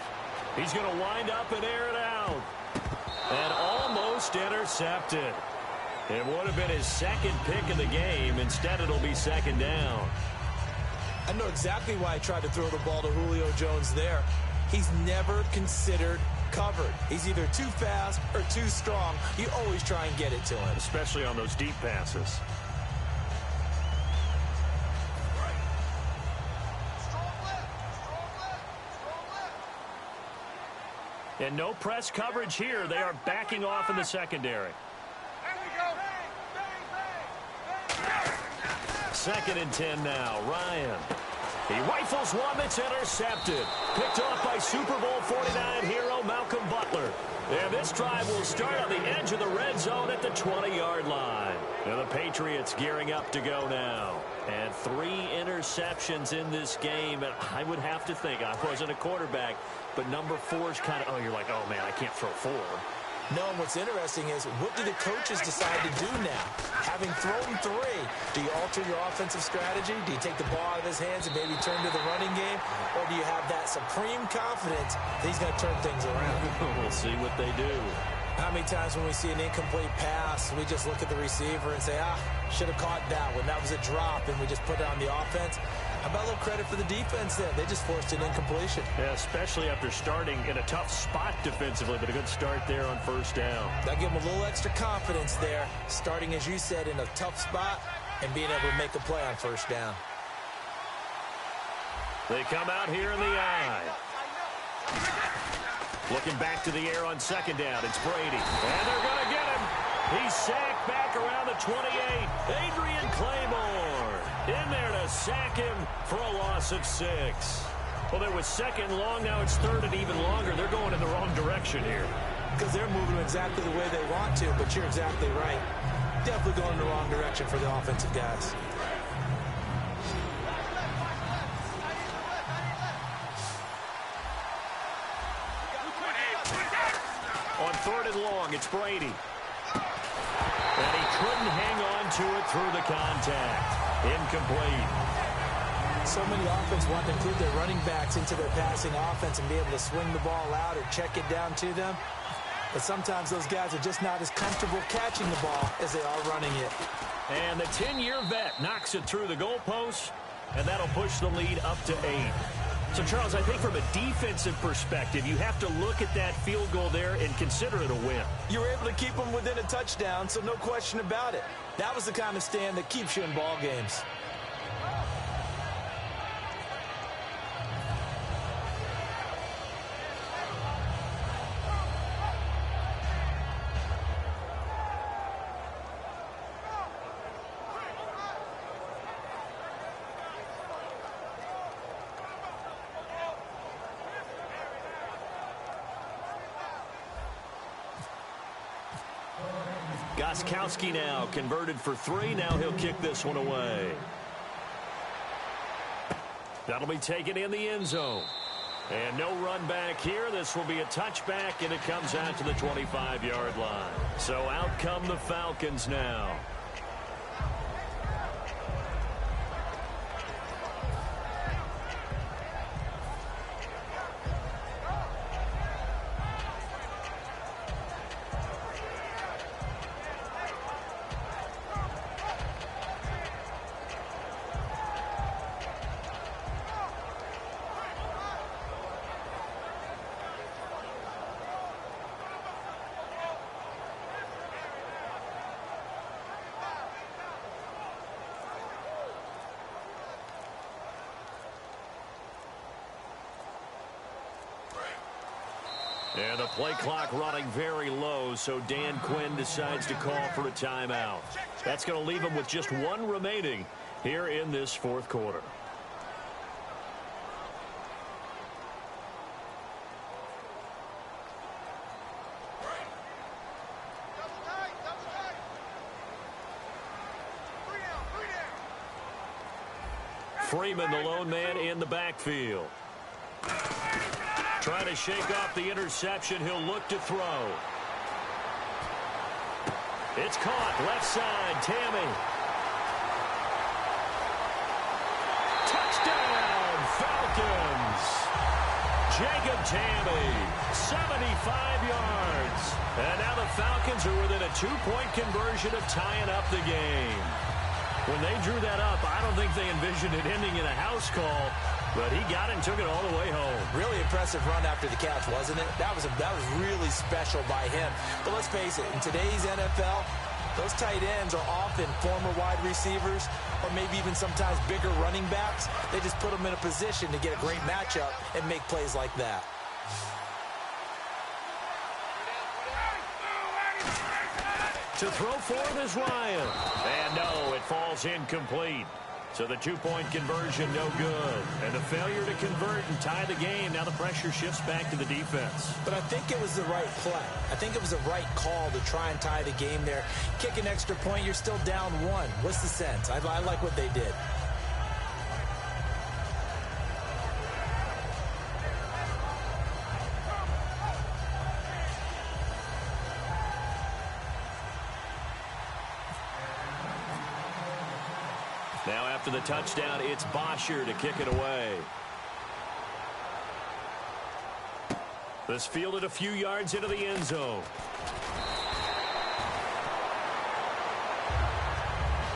He's going to wind up and air it out. And almost intercepted. It would have been his 2nd pick of the game. Instead, it'll be 2nd down. I know exactly why I tried to throw the ball to Julio Jones there. He's never considered covered. He's either too fast or too strong. You always try and get it to him. Especially on those deep passes. And no press coverage here. They are backing off in the secondary. 2nd and 10 now. Ryan. He rifles one that's intercepted. Picked off by Super Bowl 49 hero Malcolm Butler. And this drive will start on the edge of the red zone at the 20-yard line. And the Patriots gearing up to go now. And 3 interceptions in this game. And I would have to think, I wasn't a quarterback, but number 4 is kind of, oh, you're like, oh, man, I can't throw 4. No, and what's interesting is, what do the coaches decide to do now? Having thrown 3, do you alter your offensive strategy? Do you take the ball out of his hands and maybe turn to the running game? Or do you have that supreme confidence that he's going to turn things around? We'll see what they do. How many times when we see an incomplete pass, we just look at the receiver and say, should have caught that one. That was a drop, and we just put it on the offense. How about a little credit for the defense there? They just forced an incompletion. Yeah, especially after starting in a tough spot defensively, but a good start there on 1st down. That'll give them a little extra confidence there, starting, as you said, in a tough spot and being able to make a play on 1st down. They come out here in the eye. Looking back to the air on second down. It's Brady. And they're going to get him. He's sacked back around the 28. Adrian Claymore in there to sack him for a loss of 6. Well, there was second and long. Now it's third and even longer. They're going in the wrong direction here. Because they're moving exactly the way they want to, but you're exactly right. Definitely going in the wrong direction for the offensive guys. On third and long, it's Brady. And he couldn't hang on to it through the contact. Incomplete. So many offenses want to include their running backs into their passing offense and be able to swing the ball out or check it down to them. But sometimes those guys are just not as comfortable catching the ball as they are running it. And the 10-year vet knocks it through the goalpost, and that'll push the lead up to 8. So, Charles, I think from a defensive perspective, you have to look at that field goal there and consider it a win. You were able to keep them within a touchdown, so no question about it. That was the kind of stand that keeps you in ball games. Gostkowski now converted for 3. Now he'll kick this one away. That'll be taken in the end zone. And no run back here. This will be a touchback, and it comes out to the 25-yard line. So out come the Falcons now. And the play clock running very low, so Dan Quinn decides to call for a timeout. That's going to leave him with just 1 remaining here in this fourth quarter. Freeman, the lone man in the backfield. Trying to shake off the interception. He'll look to throw. It's caught. Left side. Tammy. Touchdown, Falcons. Jacob Tammy, 75 yards. And now the Falcons are within a 2-point conversion of tying up the game. When they drew that up, I don't think they envisioned it ending in a house call. But he got it and took it all the way home. Really impressive run after the catch, wasn't it? That was really special by him. But let's face it, in today's NFL, those tight ends are often former wide receivers or maybe even sometimes bigger running backs. They just put them in a position to get a great matchup and make plays like that. To throw for is Ryan. And no, it falls incomplete. So the 2-point conversion, no good. And the failure to convert and tie the game. Now the pressure shifts back to the defense. But I think it was the right play. I think it was the right call to try and tie the game there. Kick an extra point, you're still down 1. What's the sense? I like what they did. Now after the touchdown, it's Bosher to kick it away. This fielded a few yards into the end zone.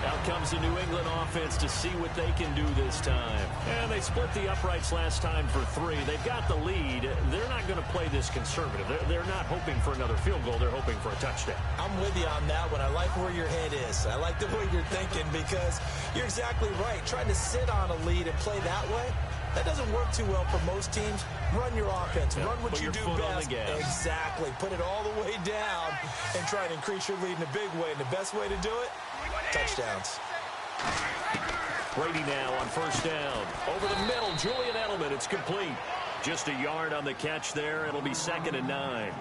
Out comes the New England offense to see what they can do this time. And they split the uprights last time for 3. They've got the lead. They're not going to play this conservative. They're not hoping for another field goal. They're hoping for a touchdown. I'm with you on that one. I like where your head is. I like the way you're thinking because you're exactly right. Trying to sit on a lead and play that way, That doesn't work too well for most teams. Run your offense. Yeah, run what put you your do foot on best. the gas. Exactly. Put it all the way down and try and increase your lead in a big way. And the best way to do it, touchdowns. Brady now on first down. Over the middle, Julian Edelman. It's complete. Just a yard on the catch there. It'll be 2nd and 9.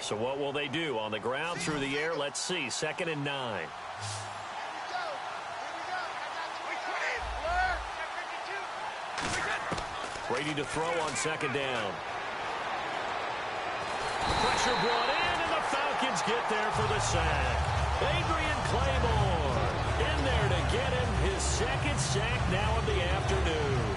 So what will they do? On the ground, through the air? Let's see. 2nd and 9. Brady to throw on 2nd down. Pressure brought in, and the Falcons get there for the sack. Adrian Claymore in there to get him his 2nd sack now of the afternoon.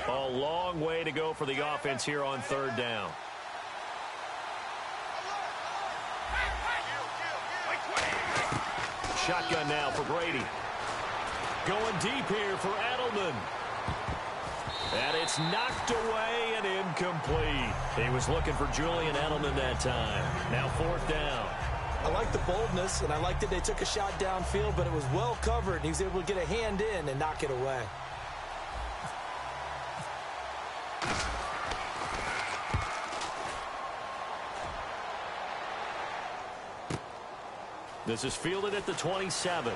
A long way to go for the offense here on 3rd down. Shotgun now for Brady. Going deep here for Edelman. And it's knocked away and incomplete. He was looking for Julian Edelman that time. Now 4th down. I like the boldness, and I like that they took a shot downfield, but it was well covered, and he was able to get a hand in and knock it away. This is fielded at the 27. A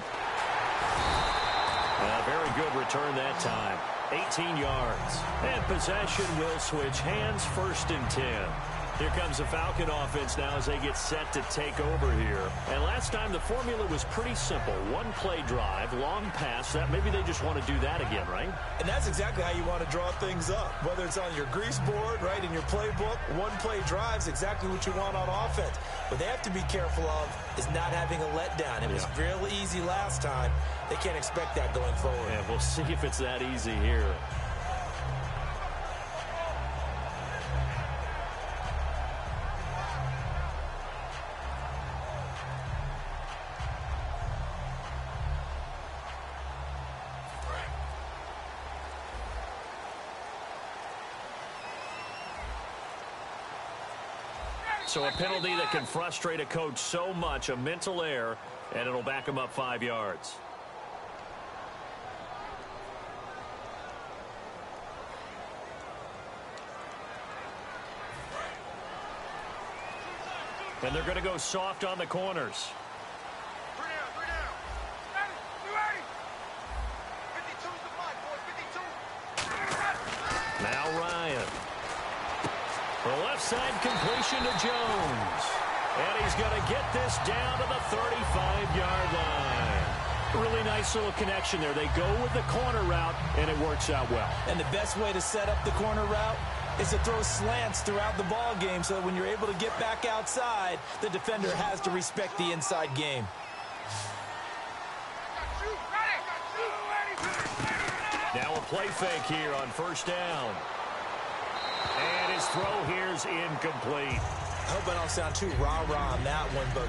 very good return that time. 18 yards. And possession will switch hands, 1st and 10. Here comes the Falcon offense now as they get set to take over here. And last time the formula was pretty simple. One play drive, long pass. That maybe they just want to do that again, right? And that's exactly how you want to draw things up. Whether it's on your grease board, right, in your playbook, one play drive is exactly what you want on offense. What they have to be careful of is not having a letdown. It was real easy last time. They can't expect that going forward. Yeah, we'll see if it's that easy here. So a penalty that can frustrate a coach so much, a mental error, and it'll back him up 5 yards. And they're going to go soft on the corners. Now Ryan. The left side completion to Jones. And he's going to get this down to the 35-yard line. Really nice little connection there. They go with the corner route, and it works out well. And the best way to set up the corner route is to throw slants throughout the ball game so that when you're able to get back outside, the defender has to respect the inside game. Now a play fake here on 1st down. And his throw here's incomplete. I hope I don't sound too rah-rah on that one, but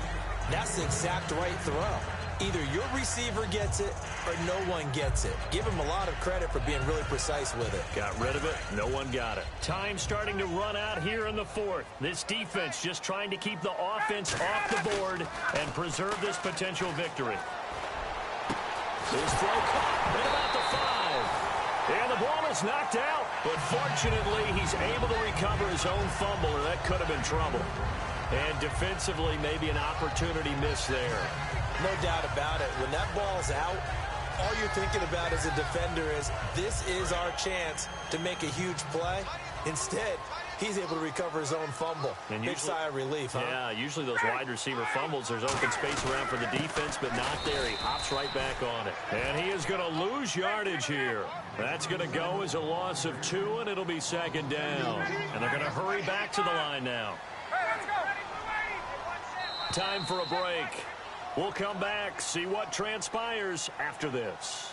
that's the exact right throw. Either your receiver gets it or no one gets it. Give him a lot of credit for being really precise with it. Got rid of it. No one got it. Time starting to run out here in the 4th. This defense just trying to keep the offense off the board and preserve this potential victory. His throw caught at about the 5. And the ball is knocked out. But fortunately, he's able to recover his own fumble, or that could have been trouble. And defensively, maybe an opportunity missed there. No doubt about it. When that ball's out, all you're thinking about as a defender is, this is our chance to make a huge play. Instead, he's able to recover his own fumble. And big sigh of relief, huh? Yeah, usually those wide receiver fumbles, there's open space around for the defense, but not there. He hops right back on it. And he is going to lose yardage here. That's going to go as a loss of 2, and it'll be 2nd down. And they're going to hurry back to the line now. Time for a break. We'll come back, see what transpires after this.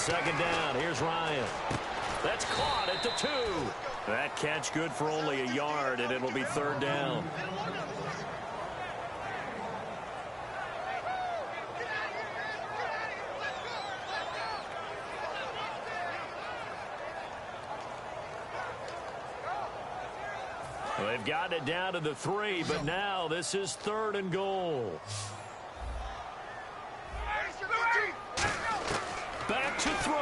second down. Here's Ryan. That's caught at the 2. That catch good for only a yard, and it'll be third down. Well, they've gotten it down to the 3, but now this is third and goal. Back to throw.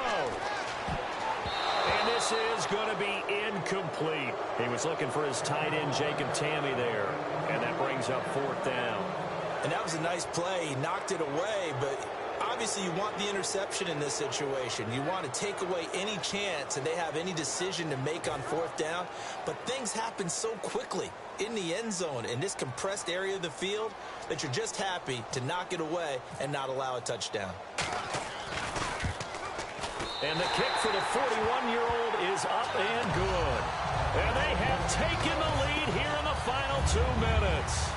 And this is going to be incomplete. He was looking for his tight end, Jacob Tamme, there. And that brings up fourth down. And that was a nice play. He knocked it away, but obviously you want the interception in this situation. You want to take away any chance and they have any decision to make on fourth down. But things happen so quickly in the end zone in this compressed area of the field that you're just happy to knock it away and not allow a touchdown. And the kick for the 41-year-old is up and good. And they have taken the lead here in the final 2 minutes.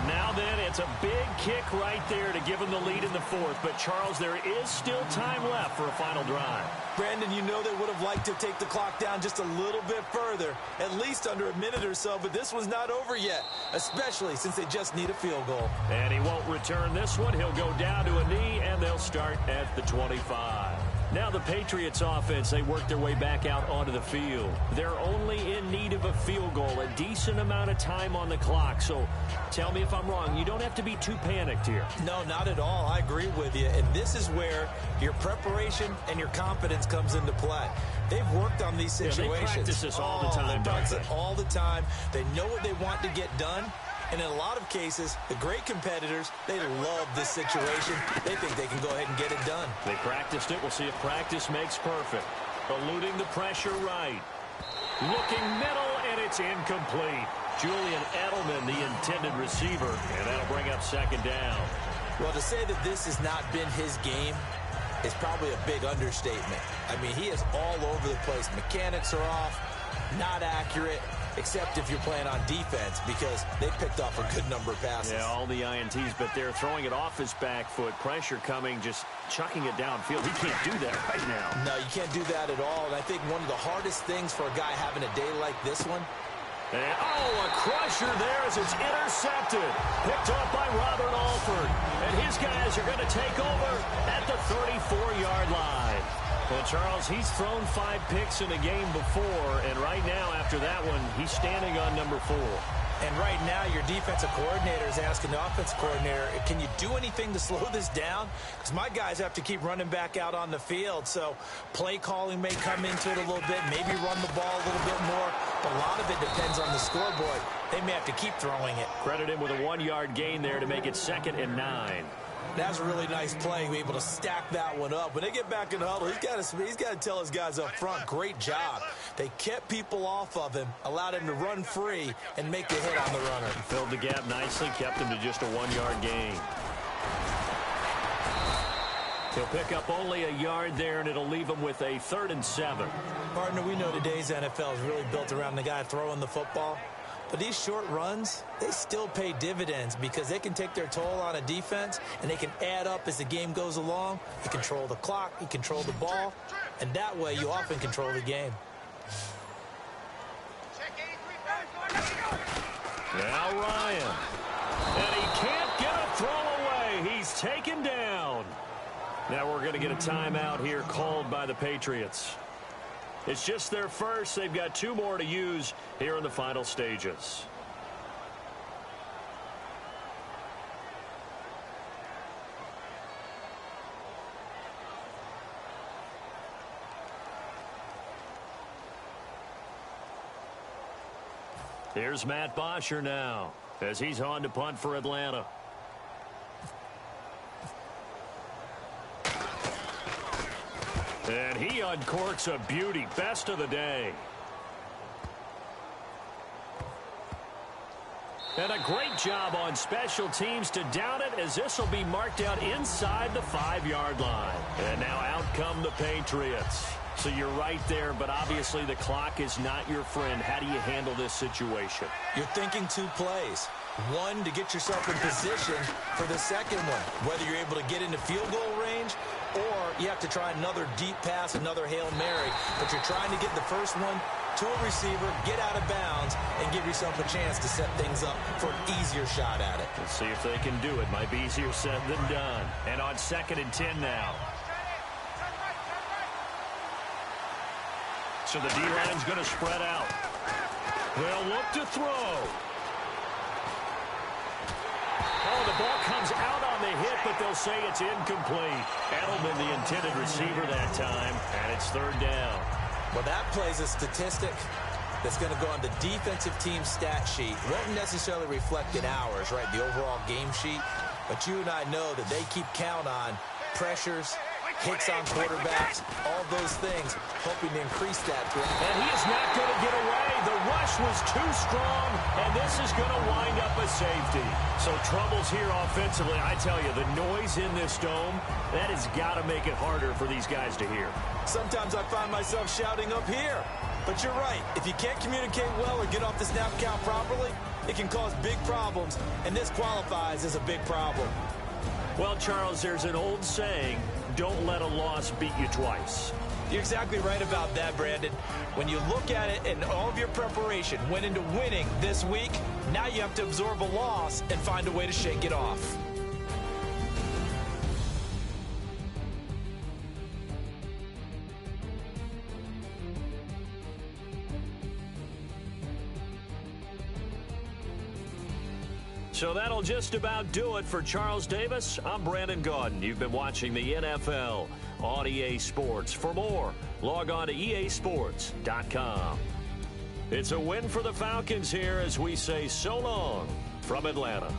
Now then, it's a big kick right there to give them the lead in the fourth. But, Charles, there is still time left for a final drive. Brandon, you know they would have liked to take the clock down just a little bit further, at least under a minute or so. But this one's not over yet, especially since they just need a field goal. And he won't return this one. He'll go down to a knee, and they'll start at the 25. Now the Patriots offense, they work their way back out onto the field. They're only in need of a field goal, a decent amount of time on the clock. So tell me if I'm wrong. You don't have to be too panicked here. No, not at all. I agree with you. And this is where your preparation and your confidence comes into play. They've worked on these situations. Yeah, they practice this all the time, they don't practice they? it all the time. They know what they want to get done. And in a lot of cases, the great competitors, they love this situation. They think they can go ahead and get it done. They practiced it. We'll see if practice makes perfect. Eluding the pressure right. Looking middle, and it's incomplete. Julian Edelman, the intended receiver, and that'll bring up second down. Well, to say that this has not been his game is probably a big understatement. I mean, he is all over the place. Mechanics are off, not accurate, except if you're playing on defense, because they picked off a good number of passes. Yeah, all the INTs, but they're throwing it off his back foot. Pressure coming, just chucking it downfield. He can't do that right now. No, you can't do that at all. And I think one of the hardest things for a guy having a day like this one. And, a crusher there as it's intercepted. Picked off by Robert Alford. And his guys are going to take over at the 34-yard line. Well, Charles, he's thrown 5 picks in a game before, and right now, after that one, he's standing on number 4. And right now, your defensive coordinator is asking the offensive coordinator, can you do anything to slow this down? Because my guys have to keep running back out on the field. So play calling may come into it a little bit, maybe run the ball a little bit more. But a lot of it depends on the scoreboard. They may have to keep throwing it. Credit him with a 1-yard gain there to make it 2nd and 9. That's a really nice play, be able to stack that one up. When they get back in the huddle, he's got to tell his guys up front, great job. They kept people off of him, allowed him to run free, and make the hit on the runner. Filled the gap nicely, kept him to just a 1-yard gain. He'll pick up only a yard there, and it'll leave him with a 3rd and 7. Partner, we know today's NFL is really built around the guy throwing the football. But these short runs, they still pay dividends because they can take their toll on a defense and they can add up as the game goes along. You control the clock, you control the ball, and that way you often control the game. Now Ryan. And he can't get a throw away. He's taken down. Now we're going to get a timeout here called by the Patriots. It's just their first. They've got 2 more to use here in the final stages. Here's Matt Bosher now as he's on to punt for Atlanta. And he uncorks a beauty. Best of the day. And a great job on special teams to down it, as this will be marked out inside the 5-yard line. And now out come the Patriots. So you're right there, but obviously the clock is not your friend. How do you handle this situation? You're thinking 2 plays. One, to get yourself in position for the second one. Whether you're able to get into field goal range or you have to try another deep pass, another Hail Mary, but you're trying to get the first one to a receiver, get out of bounds, and give yourself a chance to set things up for an easier shot at it. Let's see if they can do it. Might be easier said than done. And on 2nd and 10 now. So the D-line's going to spread out. They'll look to throw. Oh, the ball comes out on the hit, but they'll say it's incomplete. Edelman, the intended receiver that time, and it's 3rd down. Well, that plays a statistic that's going to go on the defensive team stat sheet. Won't necessarily reflect in ours, right, the overall game sheet. But you and I know that they keep count on pressures, hits on quarterbacks, all those things, hoping to increase that. And he is not going to get away. The rush was too strong, and this is going to wind up a safety. So troubles here offensively. I tell you, the noise in this dome, that has got to make it harder for these guys to hear. Sometimes I find myself shouting up here. But you're right. If you can't communicate well or get off the snap count properly, it can cause big problems, and this qualifies as a big problem. Well, Charles, there's an old saying, don't let a loss beat you twice. You're exactly right about that, Brandon. When you look at it and all of your preparation went into winning this week, now you have to absorb a loss and find a way to shake it off. So that'll just about do it for Charles Davis. I'm Brandon Gaudin. You've been watching the NFL on EA Sports. For more, log on to easports.com. It's a win for the Falcons here as we say so long from Atlanta.